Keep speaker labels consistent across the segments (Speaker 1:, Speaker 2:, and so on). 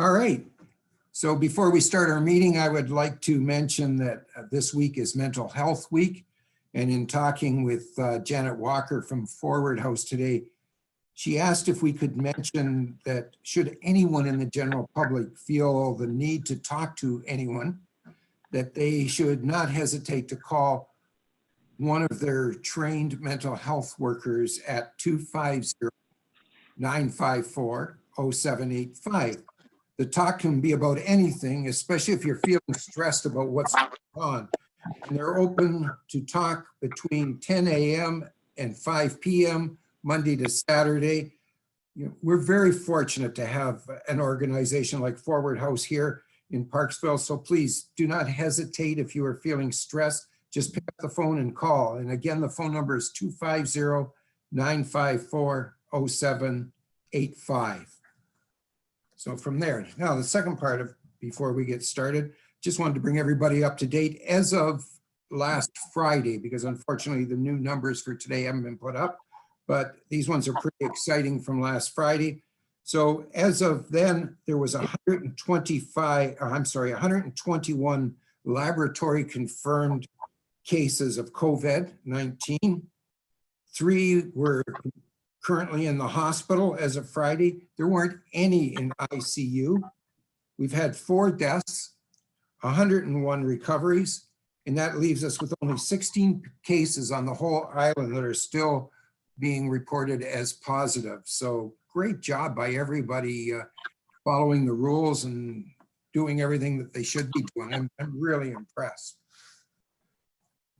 Speaker 1: All right. So before we start our meeting, I would like to mention that this week is Mental Health Week. And in talking with Janet Walker from Forward House today, she asked if we could mention that should anyone in the general public feel the need to talk to anyone, that they should not hesitate to call one of their trained mental health workers at 250-954-0785. The talk can be about anything, especially if you're feeling stressed about what's going on. And they're open to talk between 10 a.m. and 5 p.m. Monday to Saturday. We're very fortunate to have an organization like Forward House here in Parksville. So please do not hesitate if you are feeling stressed. Just pick up the phone and call. And again, the phone number is 250-954-0785. So from there, now the second part of, before we get started, just wanted to bring everybody up to date as of last Friday, because unfortunately the new numbers for today haven't been put up, but these ones are pretty exciting from last Friday. So as of then, there was 121 laboratory confirmed cases of COVID-19. 3 were currently in the hospital as of Friday. There weren't any in ICU. We've had 4 deaths, 101 recoveries, and that leaves us with only 16 cases on the whole island that are still being reported as positive. So great job by everybody following the rules and doing everything that they should be doing. I'm really impressed.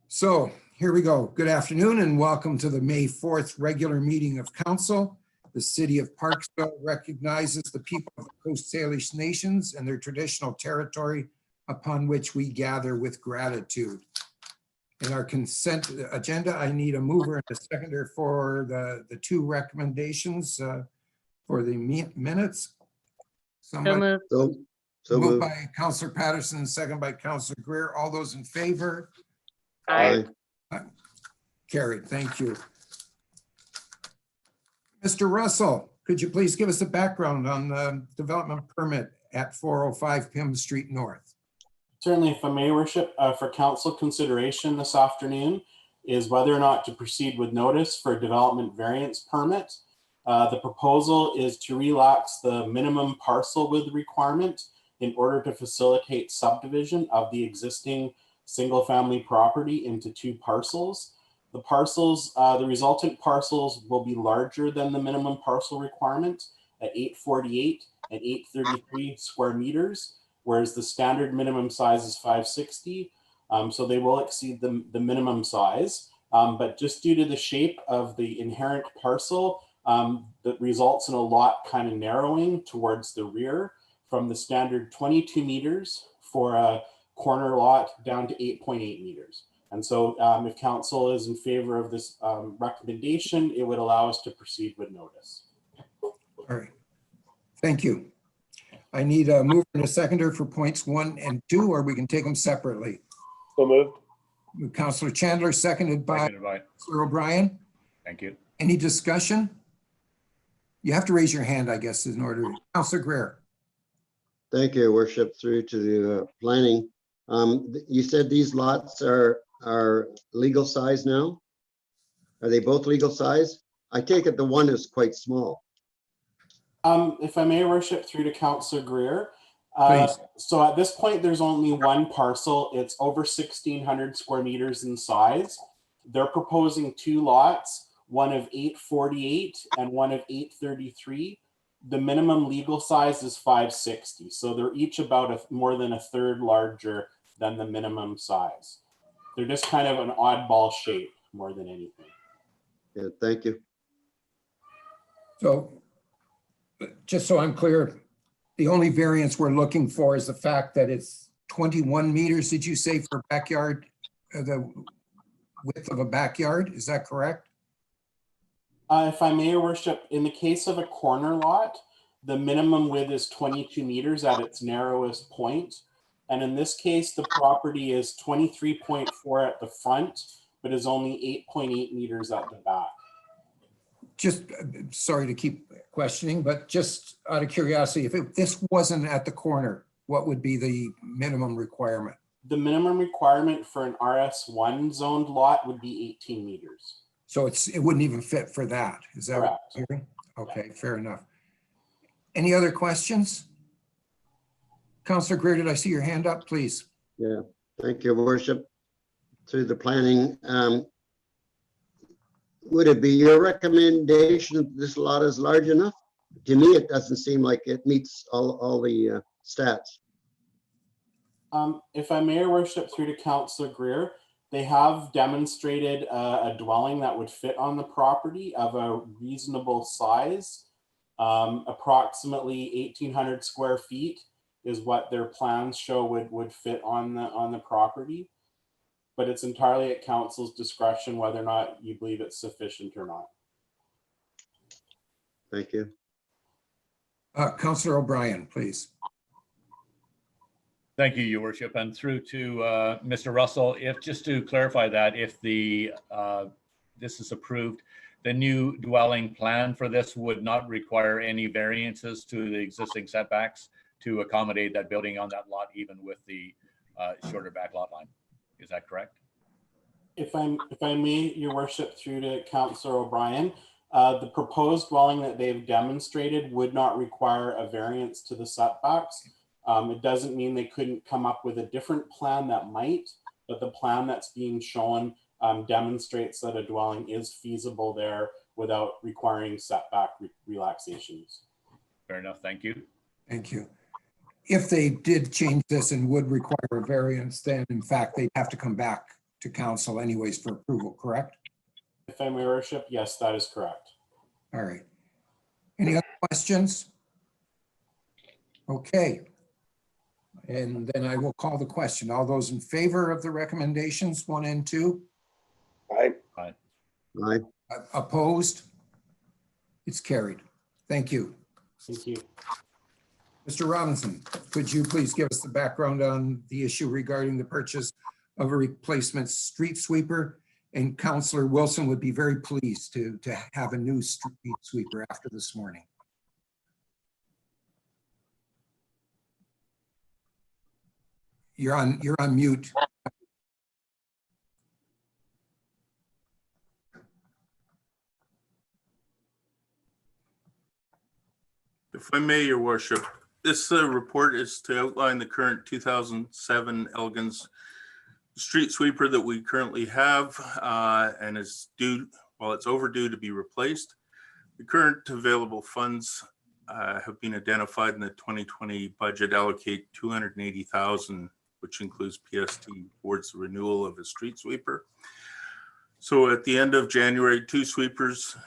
Speaker 1: So here we go. Good afternoon and welcome to the May 4th regular meeting of council. The city of Parksville recognizes the people of the Coast Salish nations and their traditional territory upon which we gather with gratitude. In our consent agenda, I need a mover and a seconder for the 2 recommendations for the minutes. Somebody,
Speaker 2: So
Speaker 1: moved by Councillor Patterson, second by Councillor Greer. All those in favor?
Speaker 2: Aye.
Speaker 1: Carried. Thank you. Mr. Russell, could you please give us a background on the development permit at 405 Pym Street North?
Speaker 3: Certainly, if I may, Worship, for council consideration this afternoon is whether or not to proceed with notice for a development variance permit. The proposal is to relax the minimum parcel width requirement in order to facilitate subdivision of the existing single-family property into 2 parcels. The parcels, the resultant parcels will be larger than the minimum parcel requirement at 848 and 833 square meters, whereas the standard minimum size is 560. So they will exceed the minimum size, but just due to the shape of the inherent parcel, that results in a lot kind of narrowing towards the rear from the standard 22 meters for a corner lot down to 8.8 meters. And so if council is in favor of this recommendation, it would allow us to proceed with notice.
Speaker 1: All right. Thank you. I need a mover and a seconder for points 1 and 2, or we can take them separately.
Speaker 4: So moved.
Speaker 1: Councillor Chandler, seconded by Councillor O'Brien.
Speaker 4: Thank you.
Speaker 1: Any discussion? You have to raise your hand, I guess, in order. Councillor Greer.
Speaker 2: Thank you, Worship, through to the planning. You said these lots are legal size now? Are they both legal size? I take it the one is quite small.
Speaker 3: If I may, Worship, through to Councillor Greer.
Speaker 1: Please.
Speaker 3: So at this point, there's only 1 parcel. It's over 1,600 square meters in size. They're proposing 2 lots, one of 848 and one of 833. The minimum legal size is 560. So they're each about more than a third larger than the minimum size. They're just kind of an oddball shape more than anything.
Speaker 2: Yeah, thank you.
Speaker 1: So just so I'm clear, the only variance we're looking for is the fact that it's 21 meters, did you say, for backyard, the width of a backyard? Is that correct?
Speaker 3: If I may, Worship, in the case of a corner lot, the minimum width is 22 meters at its narrowest point. And in this case, the property is 23.4 at the front, but is only 8.8 meters at the back.
Speaker 1: just, sorry to keep questioning, but just out of curiosity, if this wasn't at the corner, what would be the minimum requirement?
Speaker 3: The minimum requirement for an RS1 zoned lot would be 18 meters.
Speaker 1: So it wouldn't even fit for that. Is that what
Speaker 3: Correct.
Speaker 1: you're hearing? Okay, fair enough. Any other questions? Councillor Greer, did I see your hand up, please?
Speaker 2: Yeah, thank you, Worship. Through the planning, would it be your recommendation that this lot is large enough? To me, it doesn't seem like it meets all the stats.
Speaker 3: If I may, Your Worship, through to Councillor Greer, they have demonstrated a dwelling that would fit on the property of a reasonable size. Approximately 1,800 square feet is what their plans show would fit on the property. But it's entirely at council's discretion whether or not you believe it's sufficient or not.
Speaker 2: Thank you.
Speaker 1: Councillor O'Brien, please.
Speaker 4: Thank you, Your Worship, and through to Mr. Russell. If just to clarify that, if the this is approved, the new dwelling plan for this would not require any variances to the existing setbacks to accommodate that building on that lot, even with the shorter back lot line. Is that correct?
Speaker 3: If I may, Your Worship, through to Councillor O'Brien, the proposed dwelling that they've demonstrated would not require a variance to the setbacks. It doesn't mean they couldn't come up with a different plan that might, but the plan that's being shown demonstrates that a dwelling is feasible there without requiring setback relaxations.
Speaker 4: Fair enough. Thank you.
Speaker 1: Thank you. If they did change this and would require a variance, then in fact, they'd have to come back to council anyways for approval, correct?
Speaker 3: If I may, Your Worship, yes, that is correct.
Speaker 1: All right. Any other questions? Okay. And then I will call the question. All those in favor of the recommendations 1 and 2?
Speaker 2: Aye.
Speaker 1: Opposed? It's carried. Thank you.
Speaker 3: Thank you.
Speaker 1: Mr. Robinson, could you please give us the background on the issue regarding the purchase of a replacement street sweeper? And Councillor Wilson would be very pleased to have a new street sweeper after this morning. You're on mute.
Speaker 5: If I may, Your Worship, this report is to outline the current 2007 Elgin's street sweeper that we currently have and is due, well, it's overdue to be replaced. The current available funds have been identified in the 2020 budget, allocate 280,000, which includes PST towards the renewal of a street sweeper. So at the end of January, two suppliers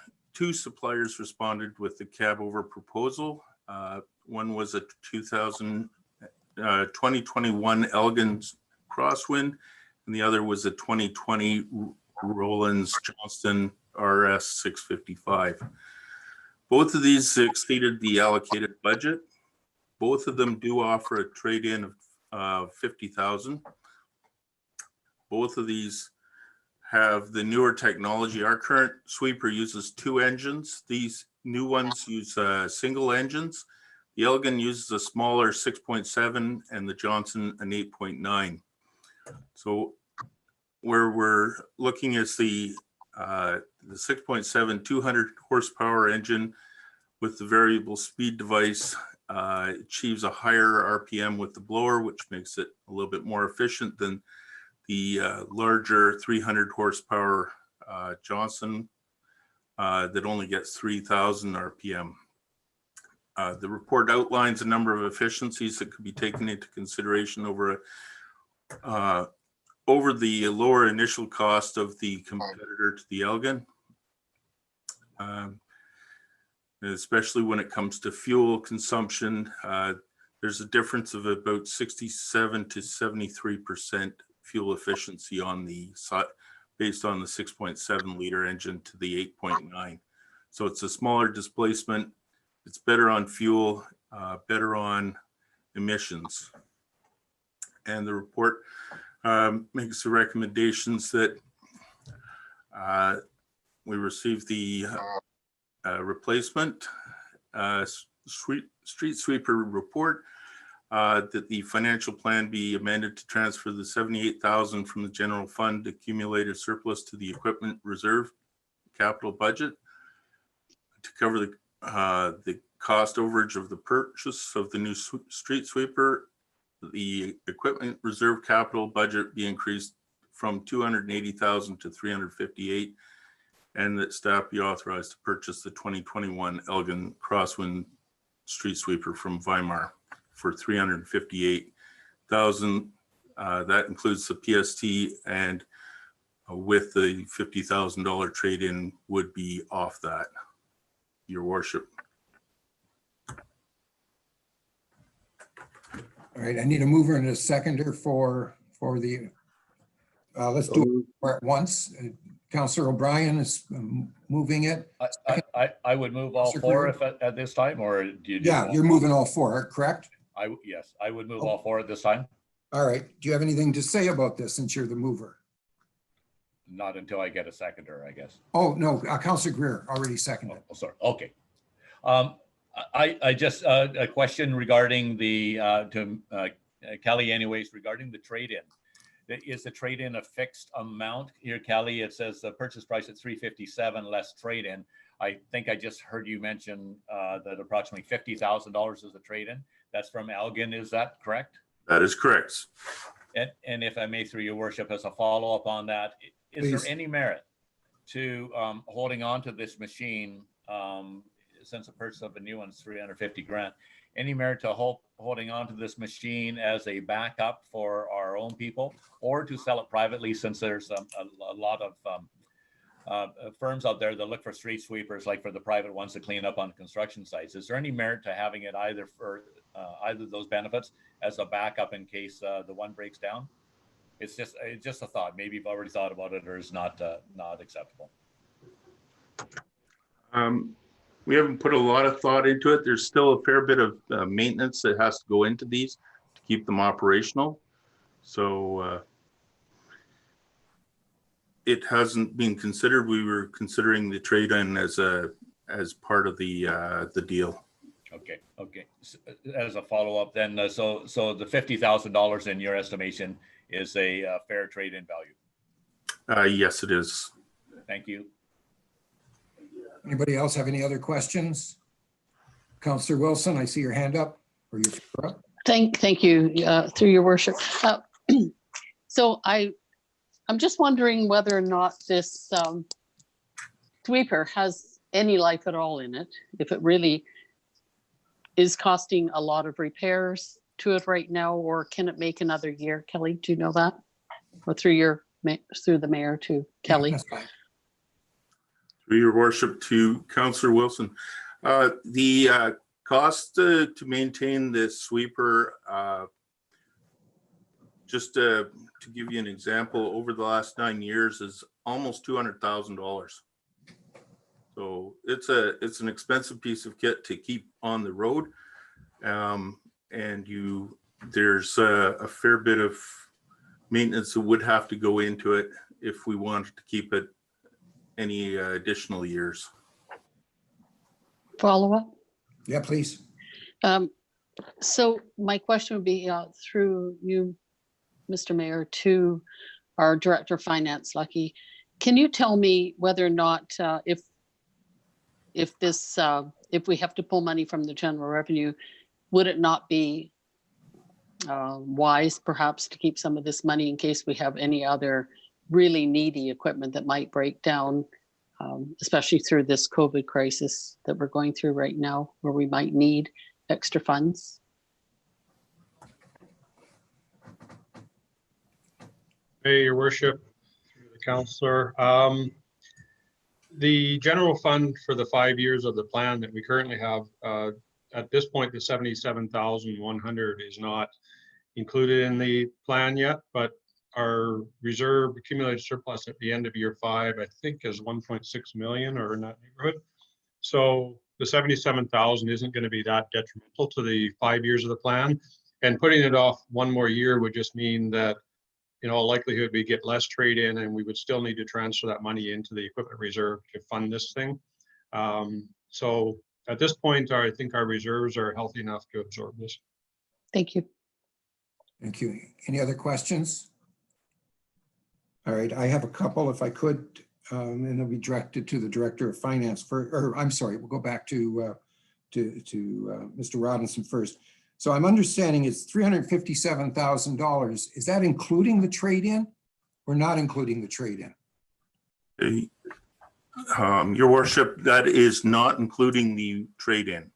Speaker 5: responded with the cab over proposal. One was a 2021 Elgin's Crosswind, and the other was a 2020 Rollins Johnston RS 655. Both of these exceeded the allocated budget. Both of them do offer a trade-in of 50,000. Both of these have the newer technology. Our current sweeper uses 2 engines. These new ones use single engines. The Elgin uses a smaller 6.7 and the Johnson an 8.9. So where we're looking is the 6.7 200 horsepower engine with the variable speed device achieves a higher RPM with the blower, which makes it a little bit more efficient than the larger 300 horsepower Johnson that only gets 3,000 RPM. The report outlines a number of efficiencies that could be taken into consideration over the lower initial cost of the competitor to the Elgin, especially when it comes to fuel consumption. There's a difference of about 67 to 73% fuel efficiency on the based on the 6.7 liter engine to the 8.9. So it's a smaller displacement. It's better on fuel, better on emissions. And the report makes the recommendations that we receive the replacement. Street sweeper report, that the financial plan be amended to transfer the 78,000 from the general fund accumulated surplus to the equipment reserve capital budget to cover the cost overage of the purchase of the new street sweeper. The equipment reserve capital budget be increased from 280,000 to 358, and that staff be authorized to purchase the 2021 Elgin Crosswind street sweeper from Weimar for 358,000. That includes the PST, and with the $50,000 trade-in would be off that, Your Worship.
Speaker 1: All right, I need a mover and a seconder for the, let's do it at once. Councillor O'Brien is moving it.
Speaker 4: I would move all four if at this time, or do you?
Speaker 1: Yeah, you're moving all four, correct?
Speaker 4: Yes, I would move all four at this time.
Speaker 1: All right. Do you have anything to say about this since you're the mover?
Speaker 4: Not until I get a seconder, I guess.
Speaker 1: Oh, no, Councillor Greer already seconded.
Speaker 4: Oh, sorry. Okay. I just, a question regarding the, to Kelly anyways, regarding the trade-in. Is the trade-in a fixed amount? Here, Kelly, it says the purchase price at 357 less trade-in. I think I just heard you mention that approximately $50,000 is the trade-in. That's from Elgin, is that correct?
Speaker 5: That is correct.
Speaker 4: And if I may, through your worship, as a follow-up on that, is
Speaker 1: Please.
Speaker 4: there any merit to holding on to this machine since the purchase of a new one is 350 grand? Any merit to holding on to this machine as a backup for our own people, or to sell it privately, since there's a lot of firms out there that look for street sweepers, like for the private ones to clean up on construction sites? Is there any merit to having it either for either of those benefits as a backup in case the one breaks down? It's just a thought. Maybe you've already thought about it, or is not acceptable.
Speaker 5: We haven't put a lot of thought into it. There's still a fair bit of maintenance that has to go into these to keep them operational. So it hasn't been considered. We were considering the trade-in as part of the deal.
Speaker 4: Okay. So, as a follow-up, then, so the $50,000 in your estimation is a fair trade-in value.
Speaker 5: Yes, it is.
Speaker 4: Thank you.
Speaker 1: Anybody else have any other questions? Councillor Wilson, I see your hand up, or your finger up.
Speaker 6: Thank you, through your worship. So I'm just wondering whether or not this sweeper has any life at all in it, if it really is costing a lot of repairs to it right now, or can it make another year? Kelly, do you know that? Or through the mayor to Kelly?
Speaker 1: That's fine.
Speaker 5: Through your worship to Councillor Wilson. The cost to maintain this sweeper, just to give you an example, over the last 9 years is almost $200,000. So it's an expensive piece of kit to keep on the road. And there's a fair bit of maintenance that would have to go into it if we wanted to keep it any additional years.
Speaker 6: Follow up?
Speaker 1: Yeah, please.
Speaker 6: So my question would be through you, Mr. Mayor, to our Director of Finance, Lucky. Can you tell me whether or not if we have to pull money from the general revenue, would it not be wise perhaps to keep some of this money in case we have any other really needy equipment that might break down, especially through this COVID crisis that we're going through right now, where we might need extra funds?
Speaker 7: Hey, your worship, through the councillor. The general fund for the 5 years of the plan that we currently have, at this point, the 77,100 is not included in the plan yet, but our reserve accumulated surplus at the end of year 5, I think, is 1.6 million or in that neighborhood. So the 77,000 isn't going to be that detrimental to the 5 years of the plan. And putting it off one more year would just mean that, in all likelihood, we get less trade in, and we would still need to transfer that money into the equipment reserve to fund this thing. So at this point, I think our reserves are healthy enough to absorb this.
Speaker 6: Thank you.
Speaker 1: Thank you. Any other questions? All right, I have a couple if I could, and they'll be directed to the Director of Finance or I'm sorry, we'll go back to Mr. Robinson first. So I'm understanding it's $357,000. Is that including the trade-in or not including the trade-in?
Speaker 5: Your worship, that is not including the trade-in.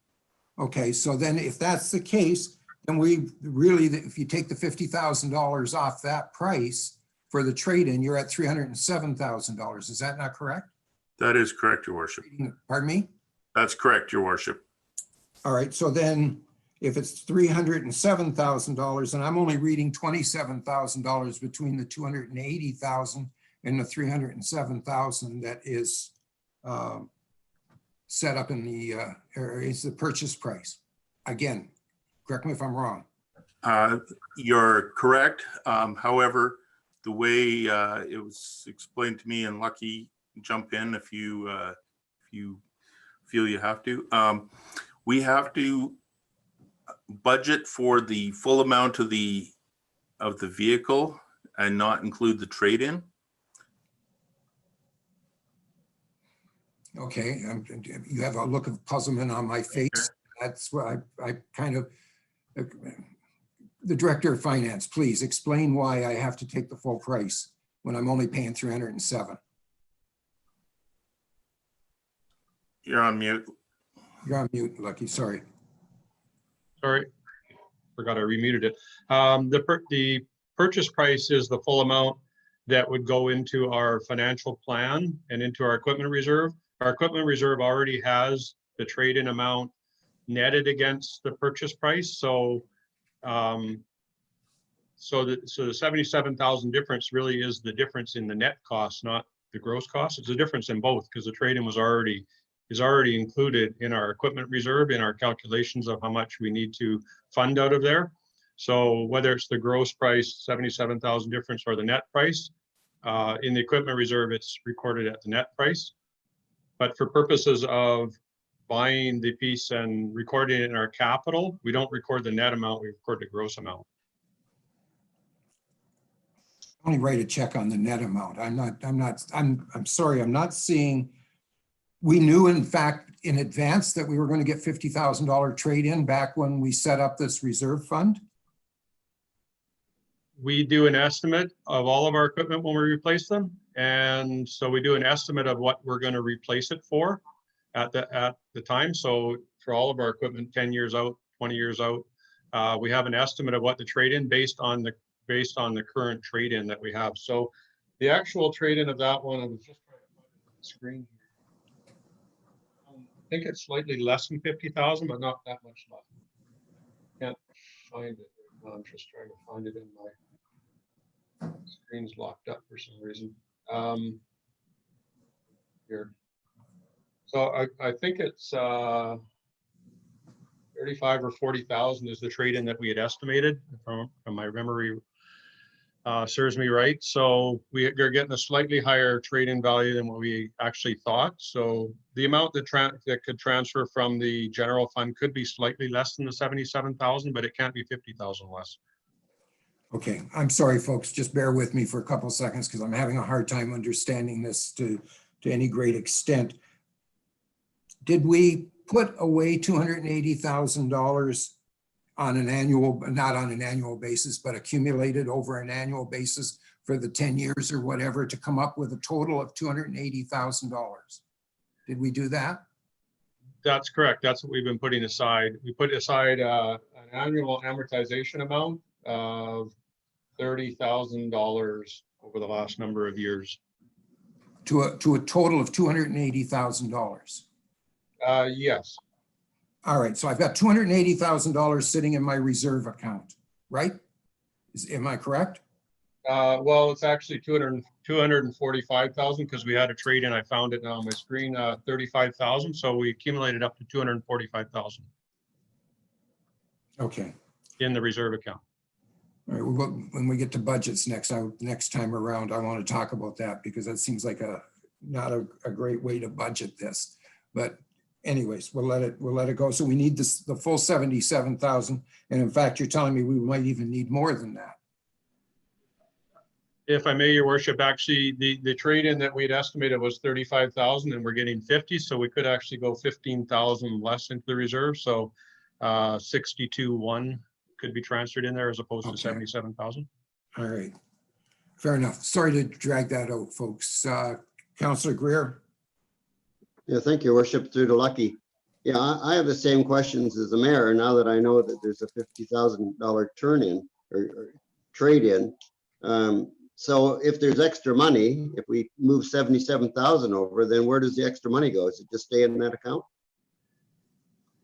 Speaker 1: Okay, so then if that's the case, then we really, if you take the $50,000 off that price for the trade-in, you're at $307,000. Is that not correct?
Speaker 5: That is correct, your worship.
Speaker 1: Pardon me?
Speaker 5: That's correct, your worship.
Speaker 1: All right, so then if it's $307,000 and I'm only reading $27,000 between the $280,000 and the $307,000 that is set up in the, or is the purchase price. Again, correct me if I'm wrong.
Speaker 5: You're correct. However, the way it was explained to me, and Lucky, jump in if you feel you have to. We have to budget for the full amount of the vehicle and not include the trade-in.
Speaker 1: Okay, you have a look of puzzlement on my face. That's what I kind of, the Director of Finance, please explain why I have to take the full price when I'm only paying $307.
Speaker 5: You're on mute.
Speaker 1: You're on mute, Lucky, sorry.
Speaker 7: Sorry, forgot I remuted it. The purchase price is the full amount that would go into our financial plan and into our equipment reserve. Our equipment reserve already has the trade-in amount netted against the purchase price. So, the 77,000 difference really is the difference in the net cost, not the gross cost. It's a difference in both because the trade-in is already included in our equipment reserve in our calculations of how much we need to fund out of there. So whether it's the gross price, 77,000 difference, or the net price, in the equipment reserve, it's recorded at the net price. But for purposes of buying the piece and recording it in our capital, we don't record the net amount, we record the gross amount.
Speaker 1: Only write a check on the net amount. I'm sorry, I'm not seeing, we knew in fact in advance that we were going to get $50,000 trade-in back when we set up this reserve fund.
Speaker 7: We do an estimate of all of our equipment when we replace them. And so we do an estimate of what we're going to replace it for at the time. So for all of our equipment, 10 years out, 20 years out, we have an estimate of what the trade-in based on the current trade-in that we have. So the actual trade-in of that one, I was just trying to find it on the screen here. I think it's slightly less than 50,000, but not that much less. Can't find it. I'm just trying to find it in my screen's locked up for some reason. Here. So I think it's 35 or 40,000 is the trade-in that we had estimated from my memory serves me right. So we're getting a slightly higher trade-in value than what we actually thought. So the amount that could transfer from the general fund could be slightly less than the 77,000, but it can't be 50,000 less.
Speaker 1: Okay, I'm sorry, folks, just bear with me for a couple of seconds because I'm having a hard time understanding this to any great extent. Did we put away $280,000 on an annual, not on an annual basis, but accumulated over an annual basis for the 10 years or whatever to come up with a total of $280,000? Did we do that?
Speaker 7: That's correct. That's what we've been putting aside. We put aside an annual amortization amount of $30,000 over the last number of years.
Speaker 1: To a total of $280,000.
Speaker 7: Yes.
Speaker 1: All right, so I've got $280,000 sitting in my reserve account, right? Am I correct?
Speaker 7: Well, it's actually 245,000 because we had a trade in. I found it now on my screen, 35,000. So we accumulated up to 245,000.
Speaker 1: Okay.
Speaker 7: In the reserve account.
Speaker 1: All right, well, when we get to budgets next time around, I want to talk about that because that seems like not a great way to budget this. But anyways, we'll let it go. So we need this, the full 77,000. And in fact, you're telling me we might even need more than that.
Speaker 7: If I may, your worship, actually, the trade-in that we'd estimated was 35,000 and we're getting 50, so we could actually go 15,000 less into the reserve. So 62,1 could be transferred in there as opposed to
Speaker 1: Okay.
Speaker 7: 77,000.
Speaker 1: All right. Fair enough. Sorry to drag that out, folks. Councillor Greer.
Speaker 2: Yeah, thank you, worship, through to Lucky. Yeah, I have the same questions as the mayor, now that I know that there's a $50,000 turn-in or trade-in. So if there's extra money, if we move 77,000 over, then where does the extra money go? Does it just stay in that account?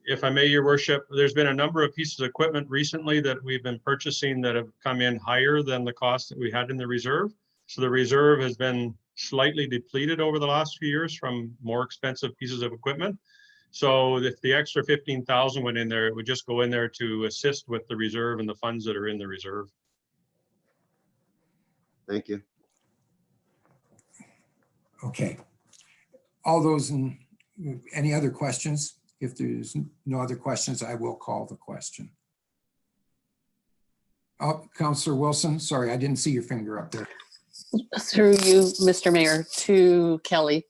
Speaker 7: If I may, your worship, there's been a number of pieces of equipment recently that we've been purchasing that have come in higher than the cost that we had in the reserve. So the reserve has been slightly depleted over the last few years from more expensive pieces of equipment. So if the extra 15,000 went in there, it would just go in there to assist with the reserve and the funds that are in the reserve.
Speaker 2: Thank you.
Speaker 1: Okay. All those in, any other questions? If there's no other questions, I will call the question. Oh, Councillor Wilson, sorry, I didn't see your finger up there.
Speaker 6: Through you, Mr. Mayor, to Kelly.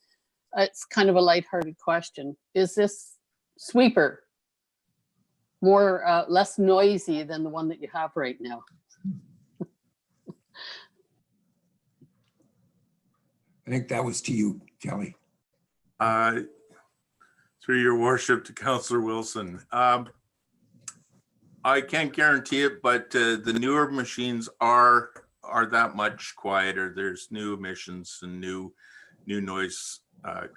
Speaker 6: It's kind of a lighthearted question. Is this sweeper more, less noisy than the one that you have right now?
Speaker 1: I think that was to you, Kelly.
Speaker 5: Through your worship to Councillor Wilson. I can't guarantee it, but the newer machines are that much quieter. There's new emissions and new noise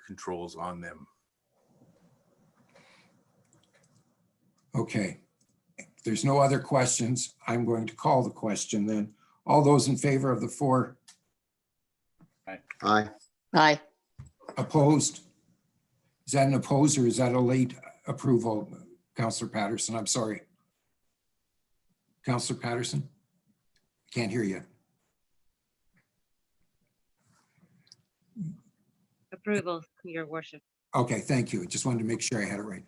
Speaker 5: controls on them.
Speaker 1: Okay. If there's no other questions, I'm going to call the question then. All those in favor of the four?
Speaker 2: Aye.
Speaker 6: Aye.
Speaker 1: Opposed? Is that an oppose or is that a late approval, Councillor Patterson? I'm sorry. Councillor Patterson? Can't hear you.
Speaker 8: Approval, your worship.
Speaker 1: Okay, thank you. Just wanted to make sure I had it right.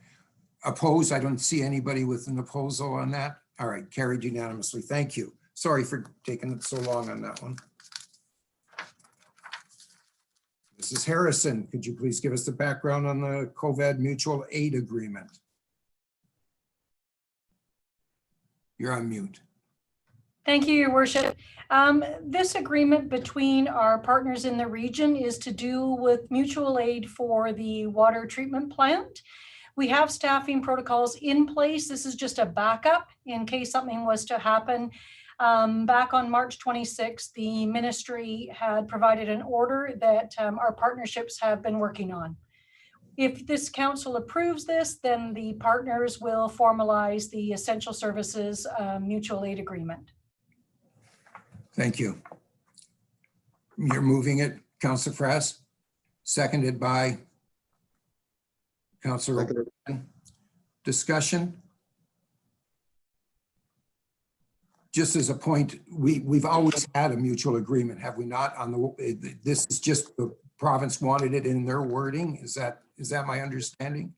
Speaker 1: Oppose, I don't see anybody with an opposal on that. All right, carried unanimously. Thank you. Sorry for taking it so long on that one. Mrs. Harrison, could you please give us the background on the COVID mutual aid agreement? You're on mute.
Speaker 9: Thank you, your worship. This agreement between our partners in the region is to do with mutual aid for the water treatment plant. We have staffing protocols in place. This is just a backup in case something was to happen. Back on March 26th, the ministry had provided an order that our partnerships have been working on. If this council approves this, then the partners will formalize the essential services mutual aid agreement.
Speaker 1: Thank you. You're moving it, Councillor Frass, seconded by Councillor.
Speaker 2: Seconded.
Speaker 1: Discussion. Just as a point, we've always had a mutual agreement, have we not? On the, this is just the province wanted it in their wording. Is that my understanding?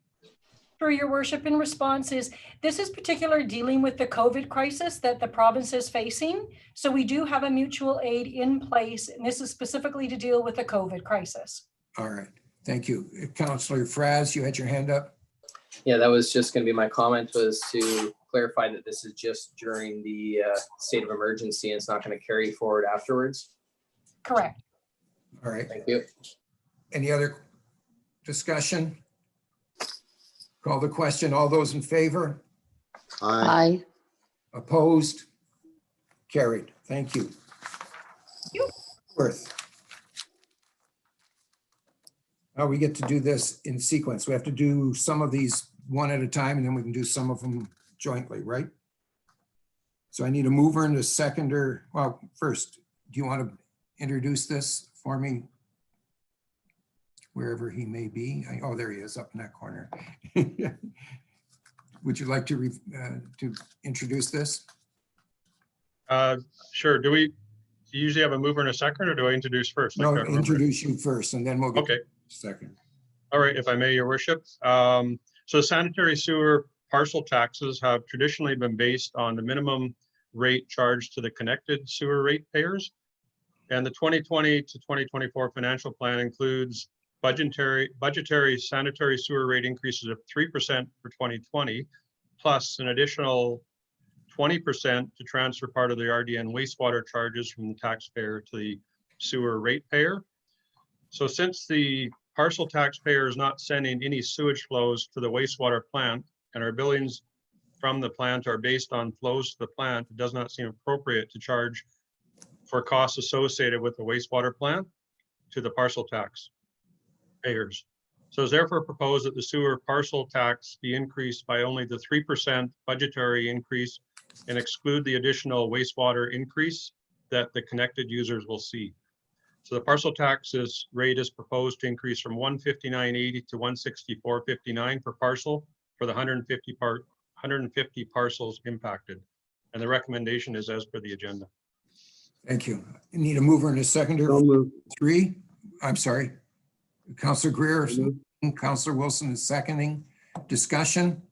Speaker 9: For your worship, in response is, this is particular dealing with the COVID crisis that the province is facing. So we do have a mutual aid in place, and this is specifically to deal with the COVID crisis.
Speaker 1: All right, thank you. Councillor Frass, you had your hand up.
Speaker 10: Yeah, that was just going to be my comment, was to clarify that this is just during the state of emergency and it's not going to carry forward afterwards.
Speaker 9: Correct.
Speaker 1: All right.
Speaker 10: Thank you.
Speaker 1: Any other discussion? Call the question. All those in favor?
Speaker 2: Aye.
Speaker 6: Aye.
Speaker 1: Opposed? Carried. Thank you. Worth. Now we get to do this in sequence. We have to do some of these one at a time and then we can do some of them jointly, right? So I need a mover and a seconder. Well, first, do you want to introduce this for me? Wherever he may be. Oh, there he is up in that corner. Would you like to introduce this?
Speaker 7: Sure. Do we usually have a mover and a second, or do I introduce first?
Speaker 1: No,
Speaker 7: I can't remember.
Speaker 1: introduce you first and then we'll get
Speaker 7: Okay.
Speaker 1: second.
Speaker 7: All right, if I may, your worship. So sanitary sewer parcel taxes have traditionally been based on the minimum rate charged to the connected sewer ratepayers. And the 2020 to 2024 financial plan includes budgetary sanitary sewer rate increases of 3% for 2020, plus an additional 20% to transfer part of the RDN wastewater charges from the taxpayer to the sewer ratepayer. So since the parcel taxpayer is not sending any sewage flows to the wastewater plant and our billings from the plant are based on flows to the plant, it does not seem appropriate to charge for costs associated with the wastewater plant to the parcel tax payers. So it's therefore proposed that the sewer parcel tax be increased by only the 3% budgetary increase and exclude the additional wastewater increase that the connected users will see. So the parcel taxes rate is proposed to increase from 159.80 to 164.59 per parcel for the 150 parcels impacted. And the recommendation is as per the agenda.
Speaker 1: Thank you. I need a mover and a seconder.
Speaker 2: So moved.
Speaker 1: 3. I'm sorry. Councillor Greer,
Speaker 2: So moved.
Speaker 1: Councillor Wilson is seconding. Discussion?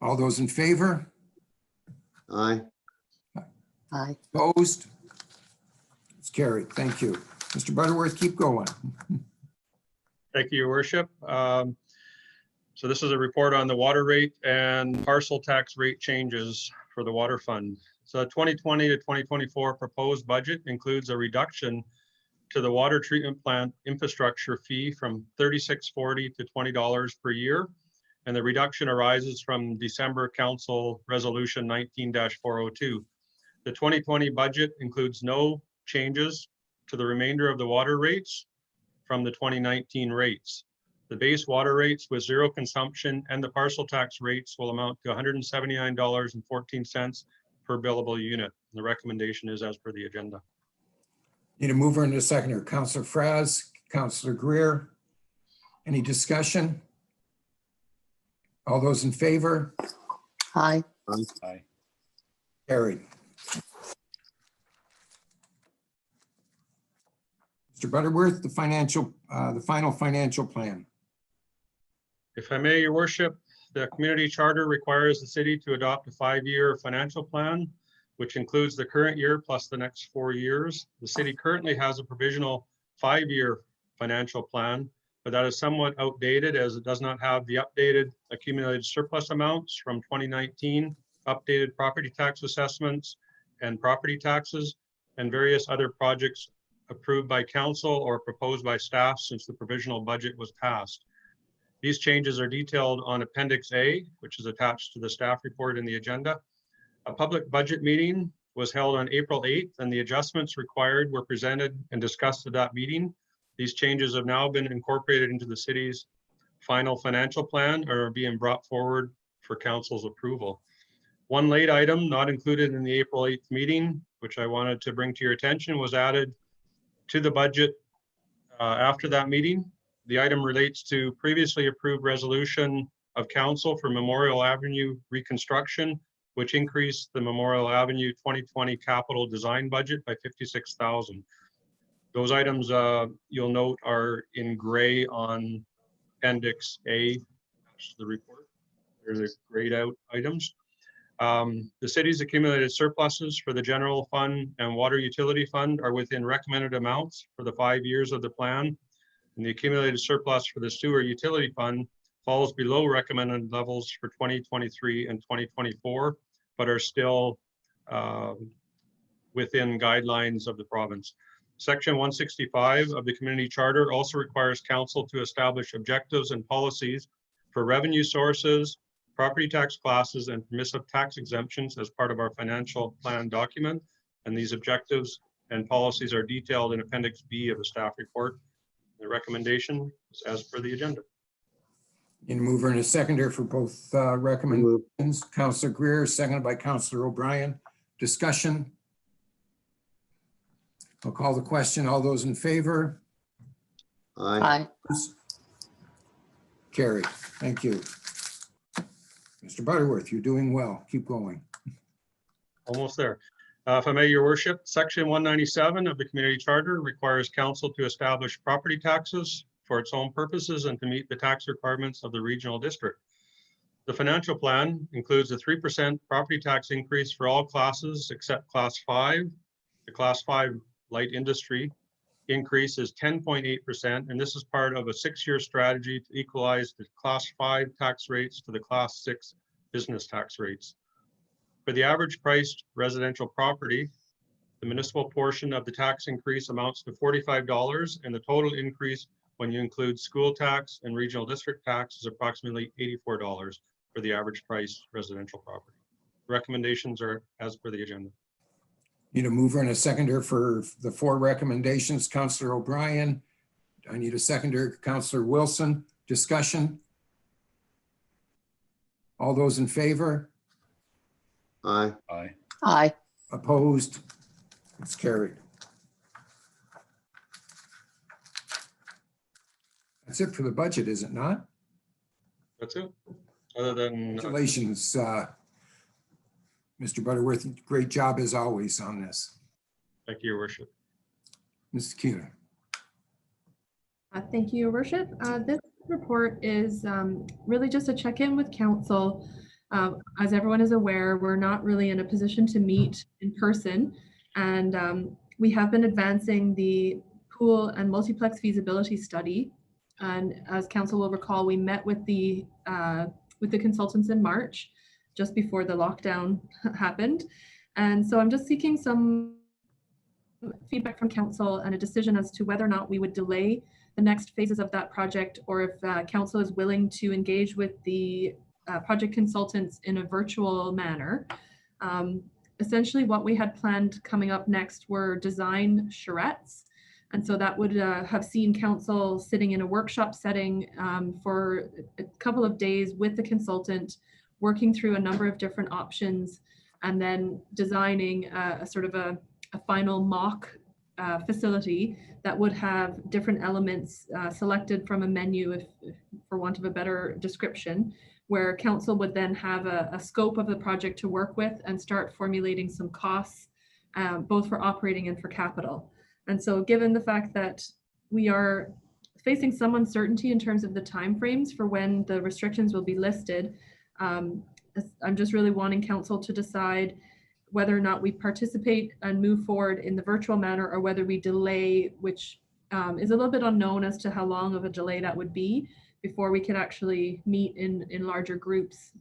Speaker 1: All those in favor?
Speaker 2: Aye.
Speaker 6: Aye.
Speaker 1: Opposed? It's carried. Thank you. Mr. Butterworth, keep going.
Speaker 7: Thank you, your worship. So this is a report on the water rate and parcel tax rate changes for the water fund. So 2020 to 2024 proposed budget includes a reduction to the water treatment plant infrastructure fee from $36.40 to $20 per year. And the reduction arises from December Council Resolution 19-402. The 2020 budget includes no changes to the remainder of the water rates from the 2019 rates. The base water rates with zero consumption and the parcel tax rates will amount to $179.14 per billable unit. The recommendation is as per the agenda.
Speaker 1: Need a mover and a seconder. Councillor Fraz, Councillor Greer. Any discussion? All those in favor?
Speaker 6: Aye.
Speaker 4: Aye.
Speaker 1: Carried. Mr. Butterworth, the final financial plan.
Speaker 7: If I may, your worship, the community charter requires the city to adopt a 5-year financial plan, which includes the current year plus the next 4 years. The city currently has a provisional 5-year financial plan, but that is somewhat outdated as it does not have the updated accumulated surplus amounts from 2019, updated property tax assessments and property taxes, and various other projects approved by council or proposed by staff since the provisional budget was passed. These changes are detailed on Appendix A, which is attached to the staff report in the agenda. A public budget meeting was held on April 8th, and the adjustments required were presented and discussed at that meeting. These changes have now been incorporated into the city's final financial plan or are being brought forward for council's approval. One late item not included in the April 8th meeting, which I wanted to bring to your attention, was added to the budget after that meeting. The item relates to previously approved resolution of council for Memorial Avenue reconstruction, which increased the Memorial Avenue 2020 capital design budget by $56,000. Those items you'll note are in gray on Appendix A, the report. They're the grayed out items. The city's accumulated surpluses for the general fund and water utility fund are within recommended amounts for the 5 years of the plan. And the accumulated surplus for the sewer utility fund falls below recommended levels for 2023 and 2024, but are still within guidelines of the province. Section 165 of the community charter also requires council to establish objectives and policies for revenue sources, property tax classes, and permissive tax exemptions as part of our financial plan document. And these objectives and policies are detailed in Appendix B of the staff report. The recommendation is as per the agenda.
Speaker 1: Need a mover and a seconder for both recommendations. Councillor Greer, seconded by Councillor O'Brien. Discussion? I'll call the question. All those in favor?
Speaker 2: Aye.
Speaker 6: Aye.
Speaker 1: Carried. Thank you. Mr. Butterworth, you're doing well. Keep going.
Speaker 7: Almost there. If I may, your worship, section 197 of the community charter requires council to establish property taxes for its own purposes and to meet the tax requirements of the regional district. The financial plan includes a 3% property tax increase for all classes except class 5. The class 5 light industry increase is 10.8%, and this is part of a 6-year strategy to equalize the class 5 tax rates to the class 6 business tax rates. For the average priced residential property, the municipal portion of the tax increase amounts to $45, and the total increase when you include school tax and regional district tax is approximately $84 for the average price residential property. Recommendations are as per the agenda.
Speaker 1: Need a mover and a seconder for the 4 recommendations. Councillor O'Brien. I need a seconder. Councillor Wilson. Discussion. All those in favor?
Speaker 2: Aye.
Speaker 4: Aye.
Speaker 6: Aye.
Speaker 1: Opposed? It's carried. That's it for the budget, is it not?
Speaker 7: That's it. Other than
Speaker 1: Congratulations, Mr. Butterworth. Great job as always on this.
Speaker 7: thank you, your worship.
Speaker 1: Mr. Keeler.
Speaker 11: Thank you, Your Worship. This report is really just a check-in with council. As everyone is aware, we're not really in a position to meet in person, and we have been advancing the pool and multiplex feasibility study. And as council will recall, we met with the consultants in March, just before the lockdown happened. And so I'm just seeking some feedback from council and a decision as to whether or not we would delay the next phases of that project, or if council is willing to engage with the project consultants in a virtual manner. Essentially what we had planned coming up next were design charrettes. And so that would have seen council sitting in a workshop setting for a couple of days with the consultant, working through a number of different options, and then designing a sort of a final mock facility that would have different elements selected from a menu, if for want of a better description, where council would then have a scope of the project to work with and start formulating some costs, both for operating and for capital. And so given the fact that we are facing some uncertainty in terms of the timeframes for when the restrictions will be listed, I'm just really wanting council to decide whether or not we participate and move forward in the virtual manner, or whether we delay, which is a little bit unknown as to how long of a delay that would be before we could actually meet in larger groups,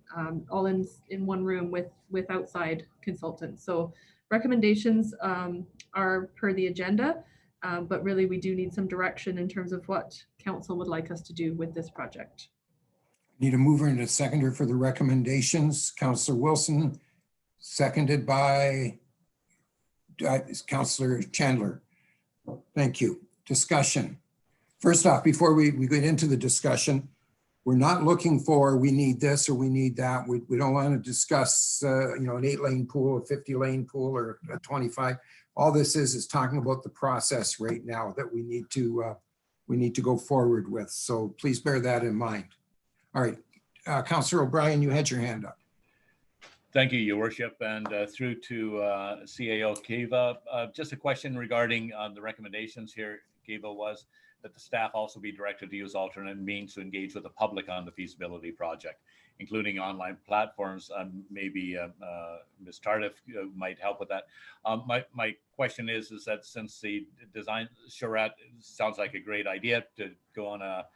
Speaker 11: all in one room with outside consultants. So recommendations are per the agenda, but really we do need some direction in terms of what council would like us to do with this project.
Speaker 1: Need a mover and a seconder for the recommendations. Councillor Wilson, seconded by Councillor Chandler. Thank you. Discussion. First off, before we get into the discussion, we're not looking for, we need this or we need that. We don't want to discuss, an 8-lane pool, a 50-lane pool, or a 25. All this is talking about the process right now that we need to go forward with. So please bear that in mind. All right, Councillor O'Brien, you had your hand up.
Speaker 4: Thank you, Your Worship, and through to CAO Kiva. Just a question regarding the recommendations here. Kiva was that the staff also be directed to use alternate means to engage with the public on the feasibility project, including online platforms. Maybe Ms. Tardif might help with that. My question is that since the design charrette sounds like a great idea to go on a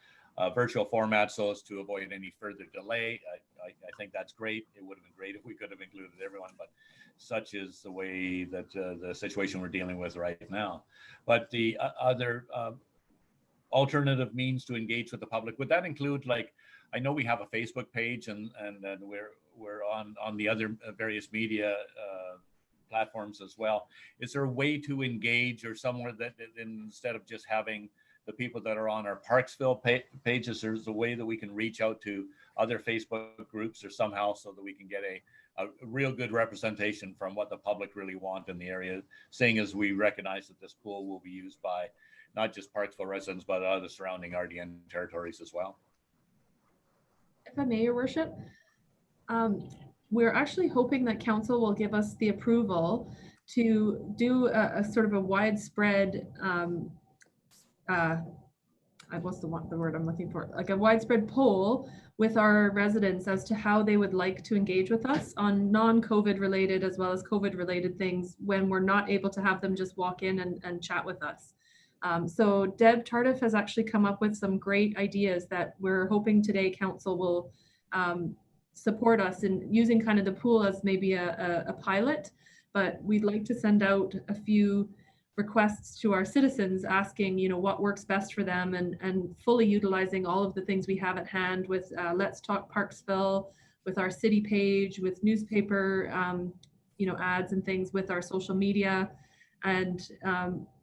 Speaker 4: virtual format so as to avoid any further delay, I think that's great. It would have been great if we could have included everyone, but such is the way that the situation we're dealing with right now. But the other alternative means to engage with the public, would that include, like, I know we have a Facebook page and we're on the other various media platforms as well. Is there a way to engage, or somewhere that instead of just having the people that are on our Parksville pages, there's a way that we can reach out to other Facebook groups or somehow, so that we can get a real good representation from what the public really want in the area, seeing as we recognize that this pool will be used by not just Parksville residents, but other surrounding RDN territories as well.
Speaker 11: If I may, Your Worship, we're actually hoping that council will give us the approval to do a sort of a widespread, what's the word I'm looking for? Like a widespread poll with our residents as to how they would like to engage with us on non-COVID related as well as COVID related things when we're not able to have them just walk in and chat with us. So Deb Tardif has actually come up with some great ideas that we're hoping today council will support us in using kind of the pool as maybe a pilot, but we'd like to send out a few requests to our citizens asking, you know, what works best for them and fully utilizing all of the things we have at hand with Let's Talk Parksville, with our city page, with newspaper, you know, ads and things, with our social media. And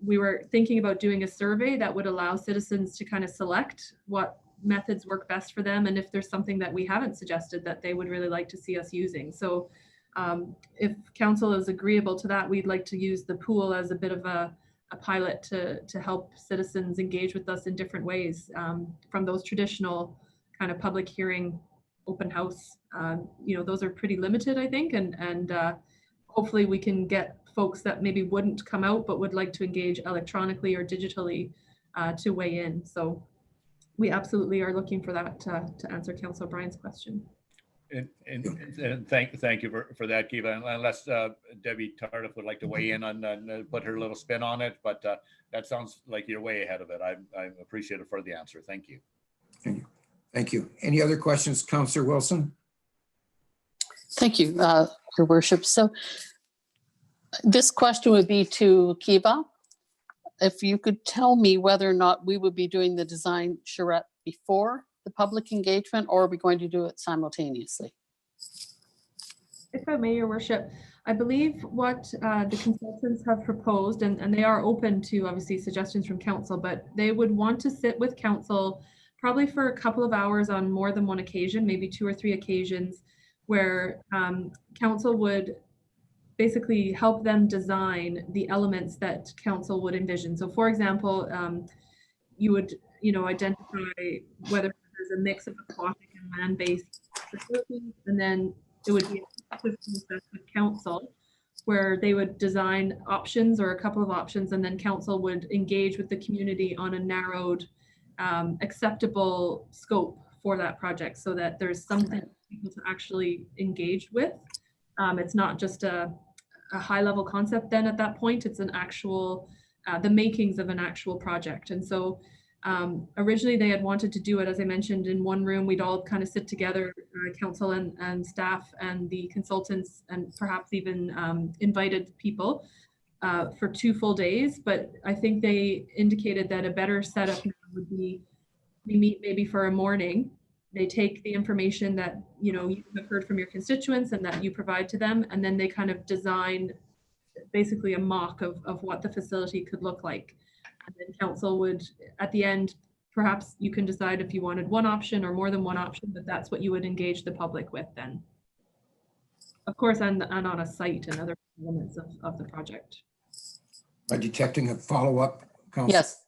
Speaker 11: we were thinking about doing a survey that would allow citizens to kind of select what methods work best for them and if there's something that we haven't suggested that they would really like to see us using. So if council is agreeable to that, we'd like to use the pool as a bit of a pilot to help citizens engage with us in different ways, from those traditional kind of public hearing, open house. You know, those are pretty limited, I think, and hopefully we can get folks that maybe wouldn't come out but would like to engage electronically or digitally to weigh in. So we absolutely are looking for that to answer Councillor O'Brien's question.
Speaker 4: And thank you for that, Kiva. Unless Debbie Tardif would like to weigh in on put her little spin on it, but that sounds like you're way ahead of it. I appreciate it for the answer. Thank you.
Speaker 1: Thank you. Any other questions, Councillor Wilson?
Speaker 6: Thank you, Your Worship. So this question would be to Kiva. If you could tell me whether or not we would be doing the design charrette before the public engagement, or are we going to do it simultaneously?
Speaker 11: If I may, Your Worship, I believe what the consultants have proposed, and they are open to obviously suggestions from council, but they would want to sit with council probably for a couple of hours on more than one occasion, maybe 2 or 3 occasions, where council would basically help them design the elements that council would envision. So for example, you would, you know, identify whether there's a mix of aquatic and land-based facilities, and then it would be a process with council where they would design options or a couple of options, and then council would engage with the community on a narrowed, acceptable scope for that project, so that there's something for people to actually engage with. It's not just a high-level concept then at that point, it's an actual, the makings of an actual project. And so originally they had wanted to do it, as I mentioned, in one room. We'd all kind of sit together, council and staff and the consultants, and perhaps even invited people for 2 full days. But I think they indicated that a better setup would be we meet maybe for a morning. They take the information that, you know, you have heard from your constituents and that you provide to them, and then they kind of design basically a mock of what the facility could look like. And then council would, at the end, perhaps you can decide if you wanted one option or more than one option, but that's what you would engage the public with then. Of course, and on a site and other elements of the project.
Speaker 1: By detecting a follow-up, Councillor?
Speaker 6: Yes,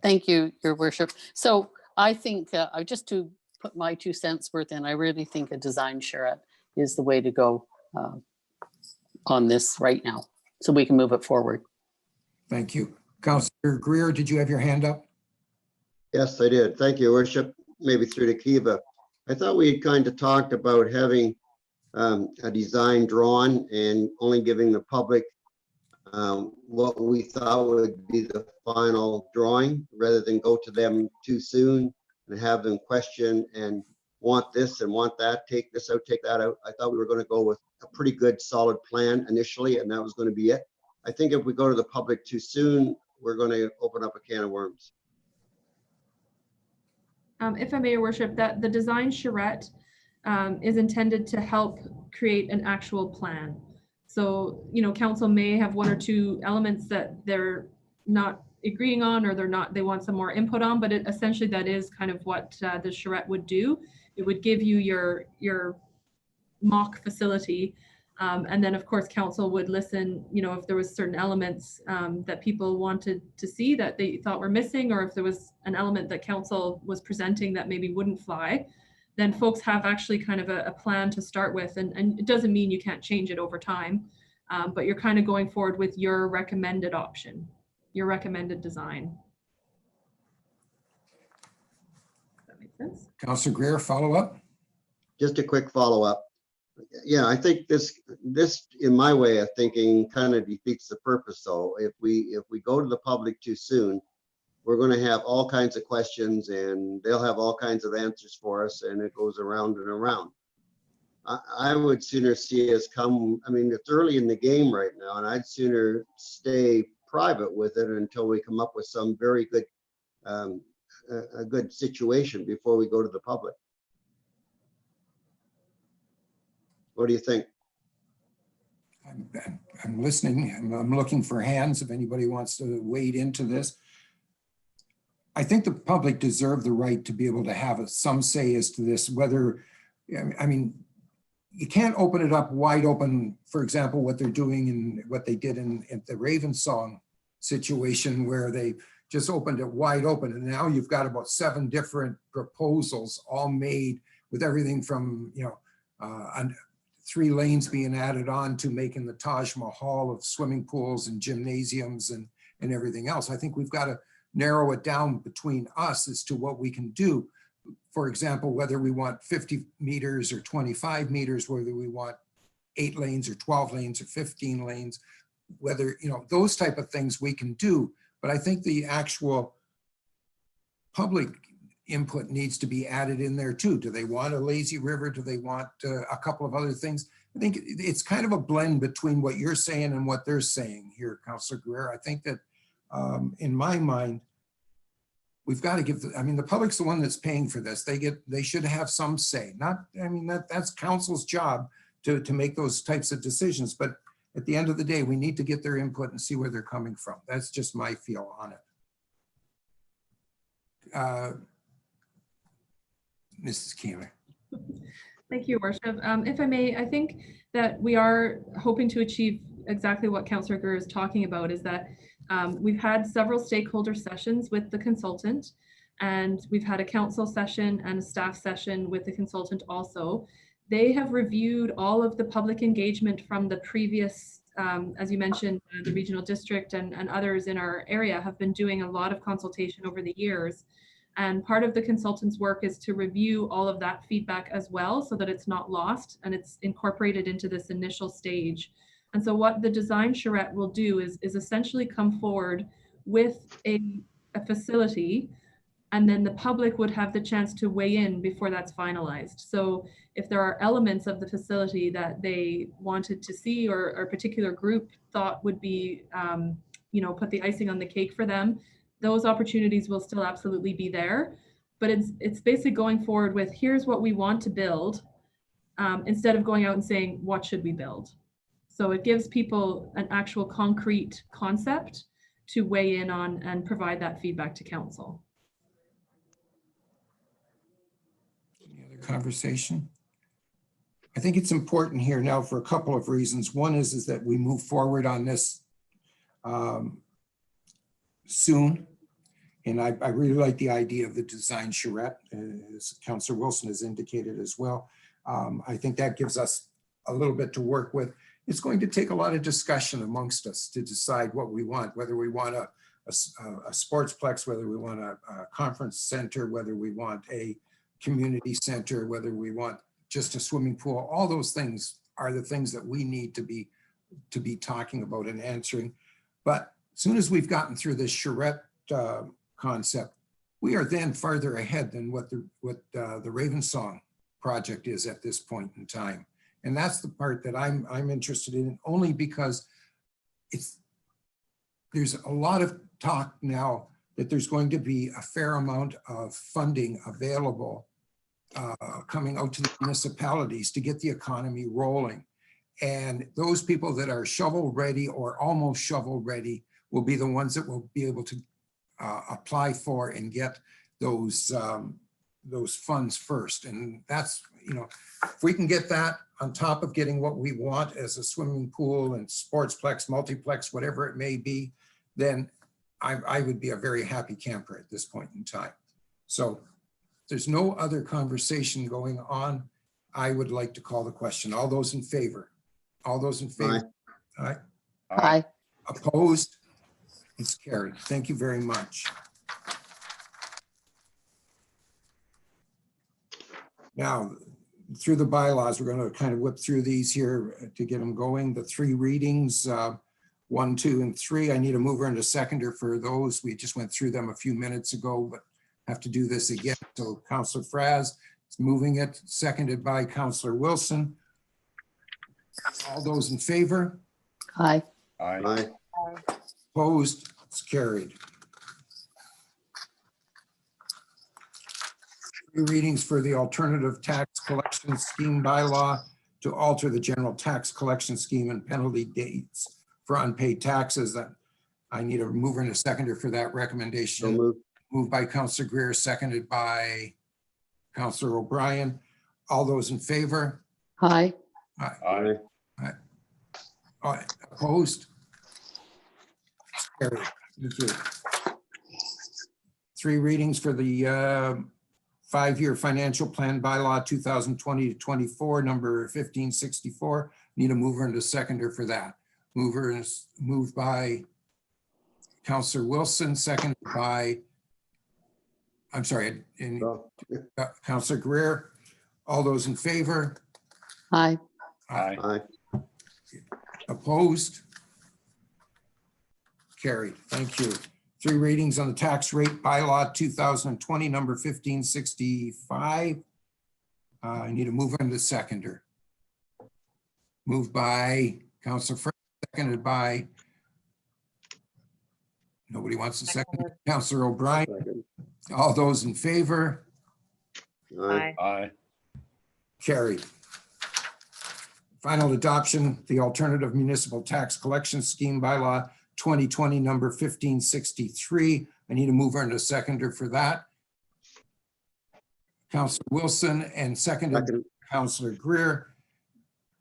Speaker 6: thank you, Your Worship. So I think, just to put my 2 cents worth in, I really think a design charrette is the way to go on this right now, so we can move it forward.
Speaker 1: Thank you. Councillor Greer, did you have your hand up?
Speaker 2: Yes, I did. Thank you, Worship. Maybe through to Kiva. I thought we kind of talked about having a design drawn and only giving the public what we thought would be the final drawing, rather than go to them too soon and have them question and want this and want that, take this out, take that out. I thought we were going to go with a pretty good solid plan initially, and that was going to be it. I think if we go to the public too soon, we're going to open up a can of worms.
Speaker 11: If I may, Your Worship, that the design charrette is intended to help create an actual plan. So, you know, council may have 1 or 2 elements that they're not agreeing on, or they want some more input on, but essentially that is kind of what the charrette would do. It would give you your mock facility. And then of course council would listen, you know, if there was certain elements that people wanted to see that they thought were missing, or if there was an element that council was presenting that maybe wouldn't fly, then folks have actually kind of a plan to start with. And it doesn't mean you can't change it over time. but you're kind of going forward with your recommended option, your recommended design. Does that make sense?
Speaker 1: Councillor Greer, follow up?
Speaker 2: Just a quick follow-up. Yeah, I think this, in my way of thinking, kind of defeats the purpose, though. If we go to the public too soon, we're going to have all kinds of questions and they'll have all kinds of answers for us, and it goes around and around. I would sooner see us come, I mean, it's early in the game right now, and I'd sooner stay private with it until we come up with some very good, a good situation before we go to the public. What do you think?
Speaker 1: I'm listening. I'm looking for hands if anybody wants to wade into this. I think the public deserve the right to be able to have some say as to this, whether, I mean, you can't open it up wide open, for example, what they're doing and what they did in the Raven Song situation, where they just opened it wide open. And now you've got about 7 different proposals all made with everything from, 3 lanes being added on to making the Taj Mahal of swimming pools and gymnasiums and everything else. I think we've got to narrow it down between us as to what we can do. For example, whether we want 50 meters or 25 meters, whether we want 8 lanes or 12 lanes or 15 lanes, whether, those type of things we can do. But I think the actual public input needs to be added in there too. Do they want a lazy river? Do they want a couple of other things? I think it's kind of a blend between what you're saying and what they're saying here, Councillor Greer. I think that in my mind, we've got to give, the public's the one that's paying for this. They should have some say. That's council's job to make those types of decisions. But at the end of the day, we need to get their input and see where they're coming from. That's just my feel on it. Mrs. Keeler.
Speaker 11: Thank you, Worship. If I may, I think that we are hoping to achieve exactly what Councillor Greer is talking about, is that we've had several stakeholder sessions with the consultant, and we've had a council session and a staff session with the consultant also. They have reviewed all of the public engagement from the previous, as you mentioned, the regional district and others in our area have been doing a lot of consultation over the years. And part of the consultant's work is to review all of that feedback as well, so that it's not lost and it's incorporated into this initial stage. And so what the design charrette will do is essentially come forward with a facility, and then the public would have the chance to weigh in before that's finalized. So if there are elements of the facility that they wanted to see, or a particular group thought would be, put the icing on the cake for them, those opportunities will still absolutely be there. But it's basically going forward with, here's what we want to build, instead of going out and saying, what should we build? So it gives people an actual concrete concept to weigh in on and provide that feedback to council.
Speaker 1: Any other conversation? I think it's important here now for a couple of reasons. One is that we move forward on this soon. And I really like the idea of the design charrette, as Councillor Wilson has indicated as well. I think that gives us a little bit to work with. It's going to take a lot of discussion amongst us to decide what we want, whether we want a sportsplex, whether we want a conference center, whether we want a community center, whether we want just a swimming pool. All those things are the things that we need to be talking about and answering. But as soon as we've gotten through this charrette concept, we are then farther ahead than what the Raven Song project is at this point in time. And that's the part that I'm interested in, only because there's a lot of talk now that there's going to be a fair amount of funding available coming out to the municipalities to get the economy rolling. And those people that are shovel ready or almost shovel ready will be the ones that will be able to apply for and get those funds first. And that's, if we can get that on top of getting what we want as a swimming pool and sportsplex, multiplex, whatever it may be, then I would be a very happy camper at this point in time. So if there's no other conversation going on, I would like to call the question. All those in favor? All those in favor? Aye.
Speaker 6: Aye.
Speaker 1: Opposed? It's carried. Thank you very much. Now, through the bylaws, we're going to kind of whip through these here to get them going. The three readings, 1, 2, and 3. I need a mover and a seconder for those. We just went through them a few minutes ago, but have to do this again. So Councillor Fraz is moving it, seconded by Councillor Wilson. All those in favor?
Speaker 6: Aye.
Speaker 2: Aye.
Speaker 1: Opposed? It's carried. Three readings for the alternative tax collection scheme bylaw to alter the general tax collection scheme and penalty dates for unpaid taxes. That I need a mover and a seconder for that
Speaker 2: So
Speaker 1: recommendation.
Speaker 2: moved.
Speaker 1: Moved by Councillor Greer, seconded by Councillor O'Brien. All those in favor?
Speaker 6: Aye.
Speaker 2: Aye.
Speaker 1: Opposed? Carried. Thank you. Three readings for the 5-year financial plan bylaw 2020 to 24, number 1564. Need a mover and a seconder for that. Mover is moved by Councillor Wilson, seconded by, I'm sorry,
Speaker 2: Oh,
Speaker 1: Councillor Greer. All those in favor?
Speaker 6: Aye.
Speaker 4: Aye.
Speaker 2: Aye.
Speaker 1: Opposed? Carried. Thank you. Three readings on the tax rate bylaw 2020, number 1565. I need a mover and a seconder. Moved by Councillor Fred, seconded by, nobody wants a second. Councillor O'Brien.
Speaker 2: Second.
Speaker 1: All those in favor?
Speaker 2: Aye.
Speaker 4: Aye.
Speaker 1: Carried. Final adoption, the alternative municipal tax collection scheme bylaw 2020, number 1563. I need a mover and a seconder for that. Councillor Wilson and seconded by
Speaker 2: Second.
Speaker 1: Councillor Greer.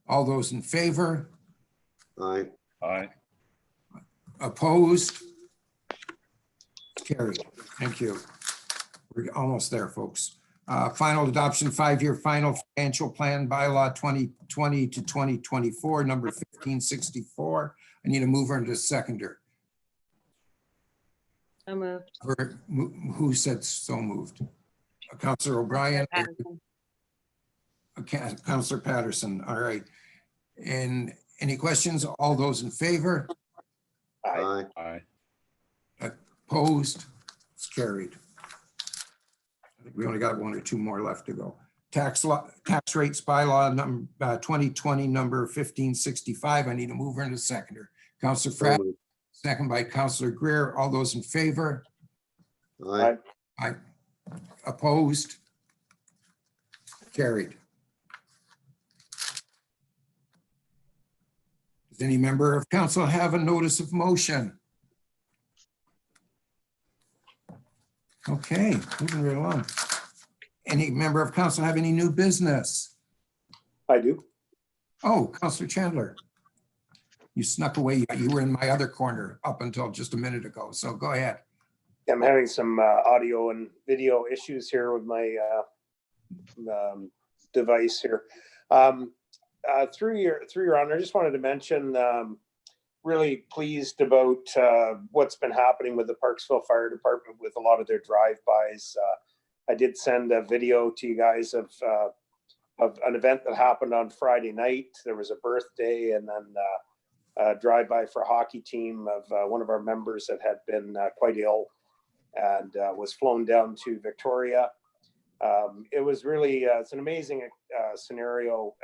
Speaker 1: All those in favor?
Speaker 2: Aye.
Speaker 4: Aye.
Speaker 1: Opposed? Carried. Thank you. We're almost there, folks. Final adoption, 5-year final financial plan bylaw 2020 to 2024, number 1564. I need a mover and a seconder.
Speaker 8: So moved.
Speaker 1: Who said so moved? Councillor O'Brien,
Speaker 8: Patterson.
Speaker 1: Councillor Patterson. All right. And any questions? All those in favor?
Speaker 2: Aye.
Speaker 4: Aye.
Speaker 1: Opposed? It's carried. I think we only got 1 or 2 more left to go. Tax rates bylaw number 2020, number 1565. I need a mover and a seconder. Councillor
Speaker 2: So
Speaker 1: Pratt,
Speaker 2: moved.
Speaker 1: second by Councillor Greer. All those in favor?
Speaker 2: Aye.
Speaker 1: Aye. Opposed? Carried. Does any member of council have a notice of motion? Okay, moving right along. Any member of council have any new business?
Speaker 12: I do.
Speaker 1: Oh, Councillor Chandler. You snuck away. You were in my other corner up until just a minute ago, so go ahead.
Speaker 12: I'm having some audio and video issues here with my device here. Through your honor, I just wanted to mention, really pleased about what's been happening with the Parksville Fire Department with a lot of their drive-bys. I did send a video to you guys of an event that happened on Friday night. There was a birthday and then a drive-by for a hockey team of one of our members that had been quite ill and was flown down to Victoria. It was really, it's an amazing scenario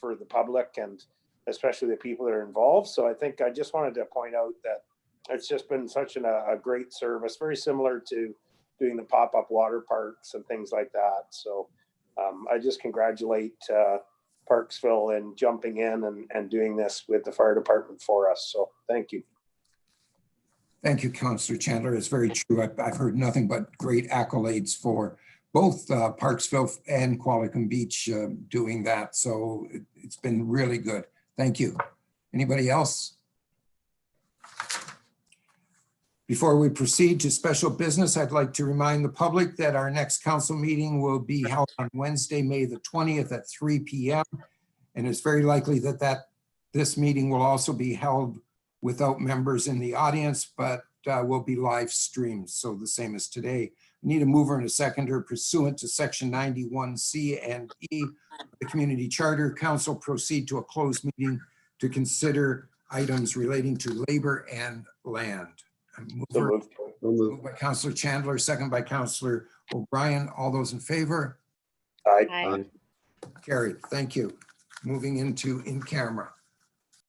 Speaker 12: for the public and especially the people that are involved. So I think I just wanted to point out that it's just been such a great service, very similar to doing the pop-up water parks and things like that. So I just congratulate Parksville in jumping in and doing this with the fire department for us. So thank you.
Speaker 1: Thank you, Councillor Chandler. It's very true. I've heard nothing but great accolades for both Parksville and Qualicum Beach doing that. So it's been really good. Thank you. Anybody else? Before we proceed to special business, I'd like to remind the public that our next council meeting will be held on Wednesday, May the 20th at 3 p.m. And it's very likely that that This meeting will also be held without members in the audience, but will be live streamed, so the same as today. Need a mover and a seconder pursuant to section 91C and E of the Community Charter. Council proceed to a closed meeting to consider items relating to labor and land.
Speaker 12: So
Speaker 1: Mover,
Speaker 12: moved.
Speaker 2: So moved.
Speaker 1: moved by Councillor Chandler, second by Councillor O'Brien. All those in favor?
Speaker 12: Aye.
Speaker 8: Aye.
Speaker 1: Carried. Thank you. Moving into in camera.